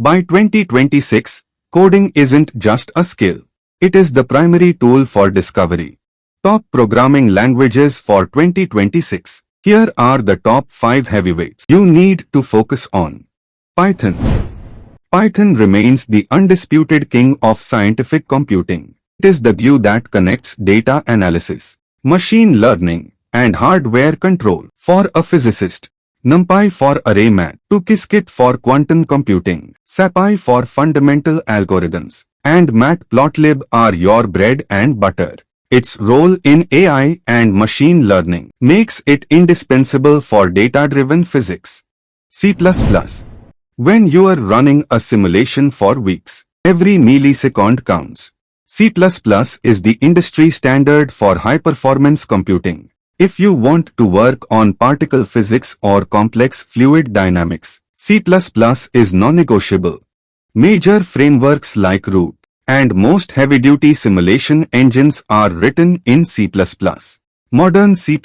By 2026, coding isn't just a skill. It is the primary tool for discovery. Top programming languages for 2026. Here are the top 5 heavyweights you need to focus on. Python. Python remains the undisputed king of scientific computing. It is the glue that connects data analysis, machine learning, and hardware control. For a physicist, NumPy for array math, Qiskit for quantum computing, SciPy for fundamental algorithms, and Matplotlib are your bread and butter. Its role in AI and machine learning makes it indispensable for data-driven physics. C++. When you are running a simulation for weeks, every millisecond counts. C++ is the industry standard for high-performance computing. If you want to work on particle physics or complex fluid dynamics, C++ is non-negotiable. Major frameworks like Root and most heavy-duty simulation engines are written in C++. Modern C++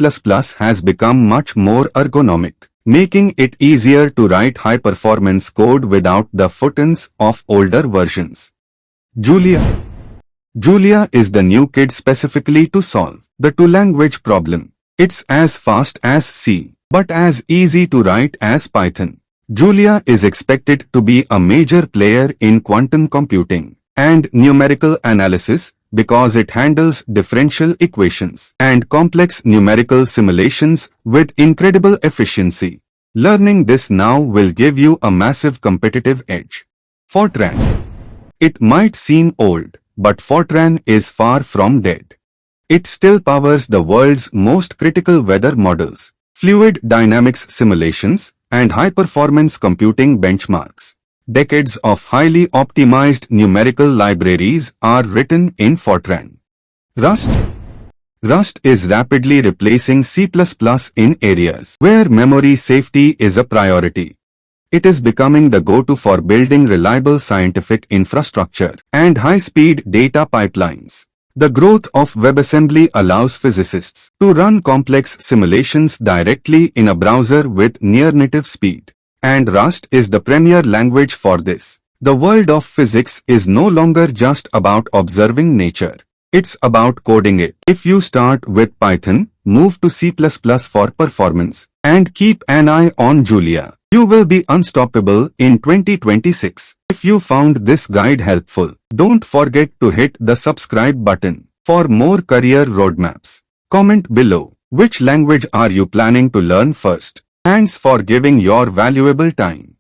has become much more ergonomic, making it easier to write high-performance code without the footings of older versions. Julia. Julia is the new kid specifically to solve the two-language problem. It's as fast as C, but as easy to write as Python. Julia is expected to be a major player in quantum computing and numerical analysis because it handles differential equations and complex numerical simulations with incredible efficiency. Learning this now will give you a massive competitive edge. Fortran. It might seem old, but Fortran is far from dead. It still powers the world's most critical weather models, fluid dynamics simulations, and high-performance computing benchmarks. Decades of highly optimized numerical libraries are written in Fortran. Rust. Rust is rapidly replacing C++ in areas where memory safety is a priority. It is becoming the go-to for building reliable scientific infrastructure and high-speed data pipelines. The growth of WebAssembly allows physicists to run complex simulations directly in a browser with near-native speed. And Rust is the premier language for this. The world of physics is no longer just about observing nature. It's about coding it. If you start with Python, move to C++ for performance, and keep an eye on Julia, you will be unstoppable in 2026. If you found this guide helpful, don't forget to hit the subscribe button for more career roadmaps. Comment below, which language are you planning to learn first? Thanks for giving your valuable time.